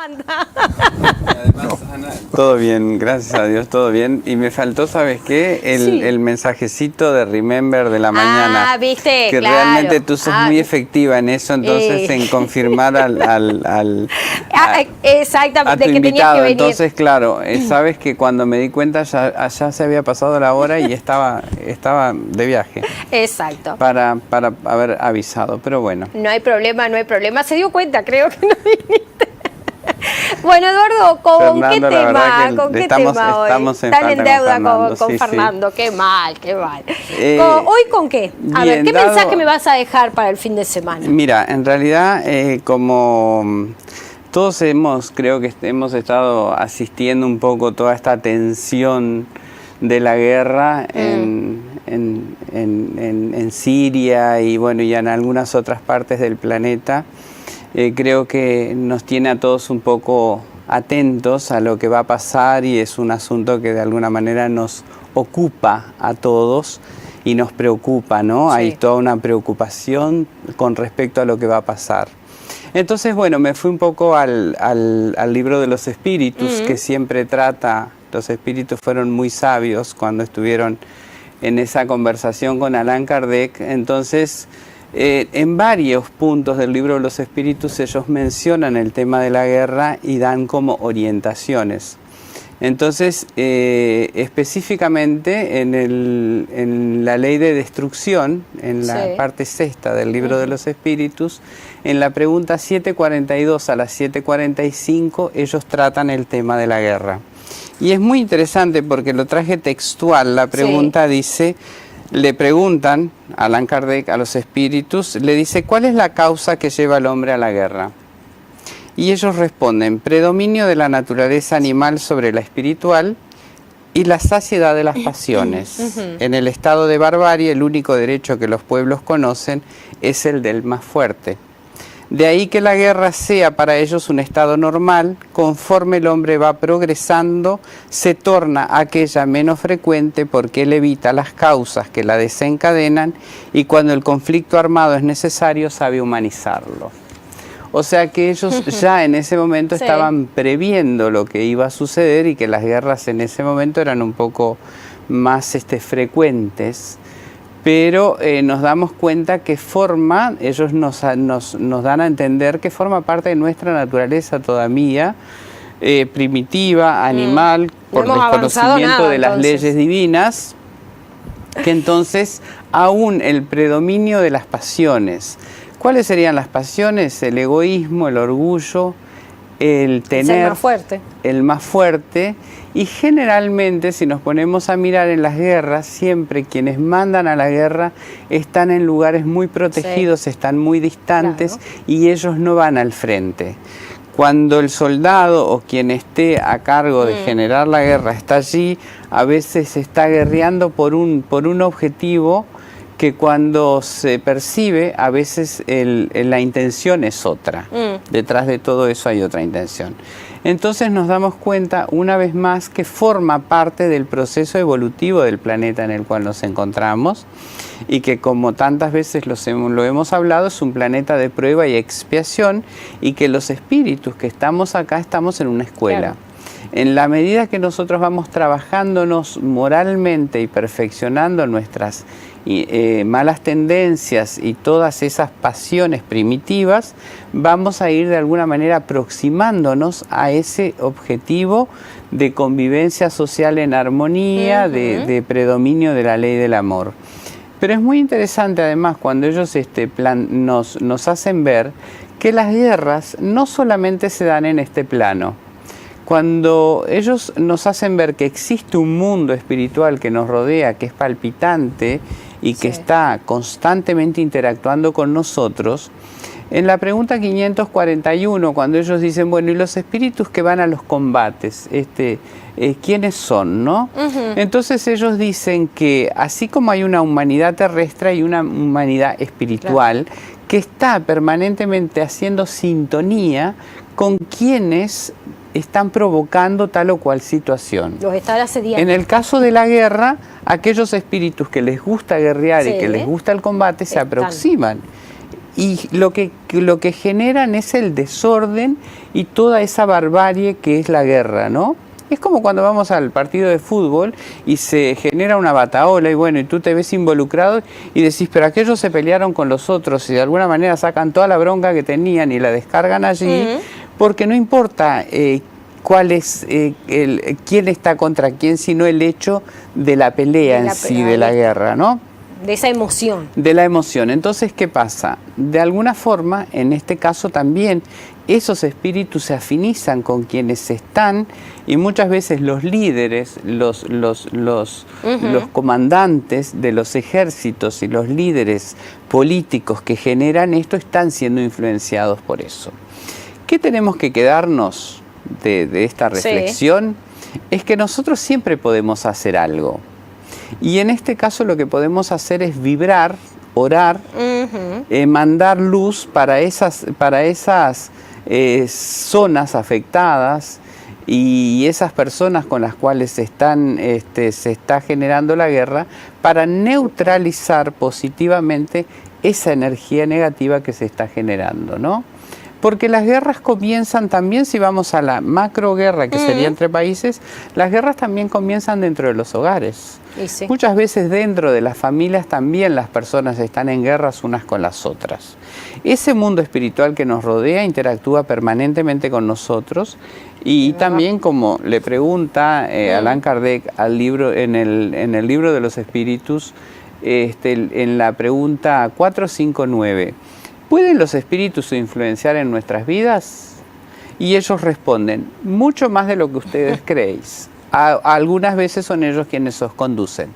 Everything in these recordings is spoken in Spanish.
anda? Además, Ana, todo bien, gracias a Dios, todo bien. Y me faltó, ¿sabes qué? El mensajecito de Remember de la mañana. Ah, viste, que claro. realmente tú sos muy efectiva en eso, entonces en confirmar exactamente, a tu que tenías invitado. que venir. Entonces, claro, sabes que cuando me di cuenta ya se había pasado la hora y estaba de viaje. Exacto. Para haber avisado, pero bueno. No hay problema, no hay problema. Se dio cuenta, creo que no viniste. Bueno, Eduardo, ¿con Fernando, qué tema? ¿Con qué tema hoy? Están en deuda con Fernando. Sí. Qué mal, qué mal. ¿Hoy con qué? A ver, ¿qué mensaje me vas a dejar para el fin de semana? Mira, en realidad, como todos creo que hemos estado asistiendo un poco toda esta tensión de la guerra en Siria y bueno, y en algunas otras partes del planeta. Creo que nos tiene a todos un poco atentos a lo que va a pasar y es un asunto que de alguna manera nos ocupa a todos y nos preocupa, ¿no? Sí. Hay toda una preocupación con respecto a lo que va a pasar. Entonces, bueno, me fui un poco al libro de los espíritus, que siempre trata, los espíritus fueron muy sabios cuando estuvieron en esa conversación con Allan Kardec. Entonces, en varios puntos del libro de los espíritus ellos mencionan el tema de la guerra y dan como orientaciones. Entonces, específicamente en la ley de destrucción, en la parte sexta del libro de los espíritus, en la pregunta 742 a la 745, ellos tratan el tema de la guerra. Y es muy interesante porque lo traje textual. La pregunta dice, le preguntan a Allan Kardec, a los espíritus, le dice, ¿cuál es la causa que lleva al hombre a la guerra? Y ellos responden, predominio de la naturaleza animal sobre la espiritual y la saciedad de las pasiones. En el estado de barbarie, el único derecho que los pueblos conocen es el del más fuerte. De ahí que la guerra sea para ellos un estado normal, conforme el hombre va progresando, se torna aquella menos frecuente porque él evita las causas que la desencadenan y cuando el conflicto armado es necesario sabe humanizarlo. O sea que ellos ya en ese momento estaban previendo lo que iba a suceder y que las guerras en ese momento eran un poco más frecuentes. Pero nos damos cuenta que ellos nos dan a entender que forma parte de nuestra naturaleza todavía, primitiva, animal, por desconocimiento de las leyes divinas, que entonces aún el predominio de las pasiones. ¿Cuáles serían las pasiones? El egoísmo, el orgullo, el tener, el más fuerte. Y generalmente, si nos ponemos a mirar en las guerras, siempre quienes mandan a la guerra están en lugares muy protegidos, están muy distantes y ellos no van al frente. Cuando el soldado o quien esté a cargo de generar la guerra está allí, a veces está guerreando por un objetivo que cuando se percibe, a veces la intención es otra. Detrás de todo eso hay otra intención. Entonces nos damos cuenta una vez más que forma parte del proceso evolutivo del planeta en el cual nos encontramos y que, como tantas veces lo hemos hablado, es un planeta de prueba y expiación y que los espíritus que estamos acá estamos en una escuela. Claro. En la medida que nosotros vamos trabajándonos moralmente y perfeccionando nuestras malas tendencias y todas esas pasiones primitivas, vamos a ir de alguna manera aproximándonos a ese objetivo de convivencia social en armonía, de predominio de la ley del amor. Pero es muy interesante además cuando ellos nos hacen ver que las guerras no solamente se dan en este plano. Cuando ellos nos hacen ver que existe un mundo espiritual que nos rodea, que es palpitante y que está constantemente interactuando con nosotros, en la pregunta 541, cuando ellos dicen, bueno, ¿y los espíritus que van a los combates? ¿Quiénes son, no? Entonces ellos dicen que así como hay una humanidad terrestre, hay una humanidad espiritual que está permanentemente haciendo sintonía con quienes están provocando tal o cual situación. Los están asediando. En el caso de la guerra, aquellos espíritus que les gusta guerrear y que les gusta el combate se aproximan. y lo que generan es el desorden y toda esa barbarie que es la guerra, ¿no? Es como cuando vamos al partido de fútbol y se genera una batahola y bueno, y tú te ves involucrado y decís, pero aquellos se pelearon con los otros y de alguna manera sacan toda la bronca que tenían y la descargan allí, porque no importa cuál es quién está contra quién, sino el hecho de la pelea en sí, de la guerra, ¿no? De esa emoción. De la emoción. Entonces, ¿qué pasa? De alguna forma, en este caso también, esos espíritus se afinizan con quienes están y muchas veces los líderes, los comandantes de los ejércitos y los líderes políticos que generan esto están siendo influenciados por eso. ¿Qué tenemos que quedarnos de esta reflexión? Sí. Es que nosotros siempre podemos hacer algo. Y en este caso lo que podemos hacer es vibrar, orar, mandar luz para esas zonas afectadas y esas personas con las cuales se está generando la guerra, para neutralizar positivamente esa energía negativa que se está generando, ¿no? Porque las guerras comienzan también, si vamos a la macroguerra, que sería entre países, las guerras también comienzan dentro de los hogares. Sí. Muchas veces dentro de las familias también las personas están en guerras unas con las otras. Ese mundo espiritual que nos rodea interactúa permanentemente con nosotros y también, como le pregunta Allan Kardec en el libro de los espíritus, en la pregunta 459, ¿pueden los espíritus influenciar en nuestras vidas? Y ellos responden, mucho más de lo que ustedes creéis. Algunas veces son ellos quienes os conducen.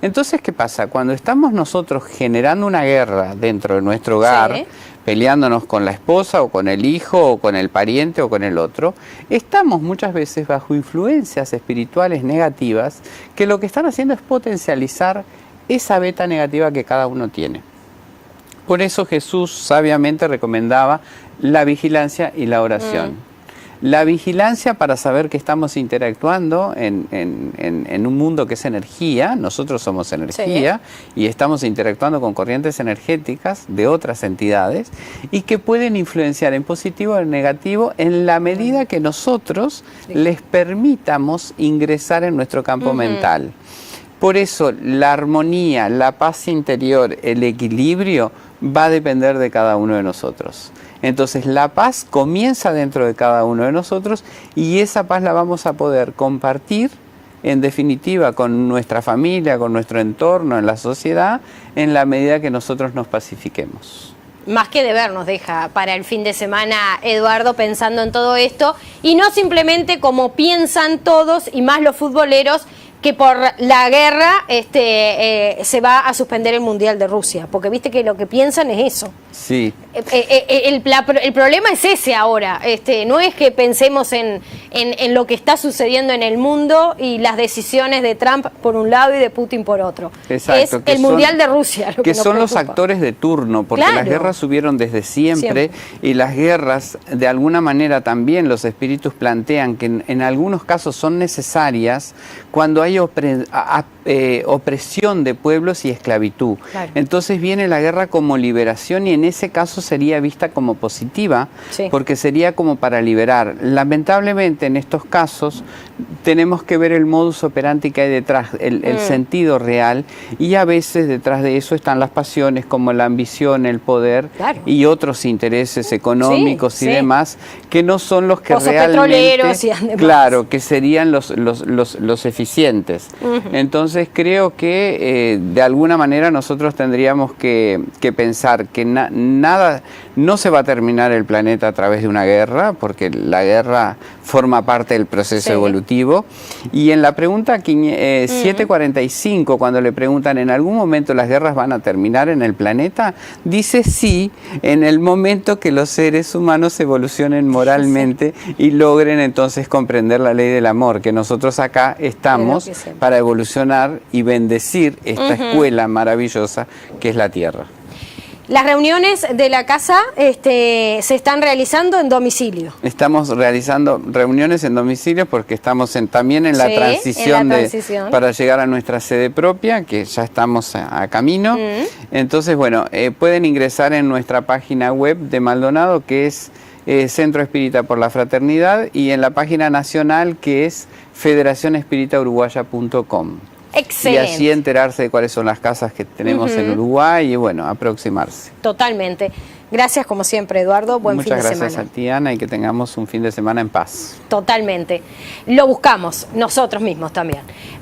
Entonces, ¿qué pasa? Cuando estamos nosotros generando una guerra dentro de nuestro hogar, sí, peleándonos con la esposa o con el hijo o con el pariente o con el otro, estamos muchas veces bajo influencias espirituales negativas que lo que están haciendo es potencializar esa beta negativa que cada uno tiene. Por eso Jesús sabiamente recomendaba la vigilancia y la oración. La vigilancia para saber que estamos interactuando en un mundo que es energía, nosotros somos energía, sí, y estamos interactuando con corrientes energéticas de otras entidades y que pueden influenciar en positivo o en negativo en la medida que nosotros les permitamos ingresar en nuestro campo mental. Por eso la armonía, la paz interior, el equilibrio va a depender de cada uno de nosotros. Entonces la paz comienza dentro de cada uno de nosotros y esa paz la vamos a poder compartir en definitiva con nuestra familia, con nuestro entorno, en la sociedad, en la medida que nosotros nos pacifiquemos. Más que deber nos deja para el fin de semana, Eduardo, pensando en todo esto y no simplemente como piensan todos y más los futboleros, que por la guerra se va a suspender el Mundial de Rusia, porque viste que lo que piensan es eso. Sí. El problema es ese ahora, no es que pensemos en lo que está sucediendo en el mundo y las decisiones de Trump por un lado y de Putin por otro. Exacto, es el Mundial de Rusia lo que son nos los actores de turno, porque las guerras subieron desde siempre y las guerras de alguna manera también los espíritus plantean que en algunos casos son necesarias cuando hay opresión de pueblos y esclavitud. Claro. Entonces viene la guerra como liberación y en ese caso sería vista como positiva, porque sería como para liberar. Lamentablemente en estos casos tenemos que ver el modus operandi que hay detrás, el sentido real, y a veces detrás de eso están las pasiones como la ambición, el poder y otros intereses económicos y demás, que no son los que realmente, claro, que serían los eficientes. Entonces creo que de alguna manera nosotros tendríamos que pensar que nada, no se va a terminar el planeta a través de una guerra, porque la guerra forma parte del proceso evolutivo. Y en la pregunta 745, cuando le preguntan ¿en algún momento las guerras van a terminar en el planeta? Dice sí, en el momento que los seres humanos evolucionen moralmente y logren entonces comprender la ley del amor, que nosotros acá estamos para evolucionar y bendecir esta escuela maravillosa que es la Tierra. Las reuniones de la casa se están realizando en domicilio. Estamos realizando reuniones en domicilio porque estamos también en la transición, para llegar a nuestra sede propia, que ya estamos a camino. Entonces, bueno, pueden ingresar en nuestra página web de Maldonado, que es Centro Espírita por la Fraternidad, y en la página nacional, que es federacionespíritauruguaya.com. Excelente. Y así enterarse de cuáles son las casas que tenemos en Uruguay y, bueno, aproximarse. Totalmente. Gracias, como siempre, Eduardo. Buen fin de semana. Muchas gracias a ti, Ana, y que tengamos un fin de semana en paz. Totalmente. Lo buscamos nosotros mismos también.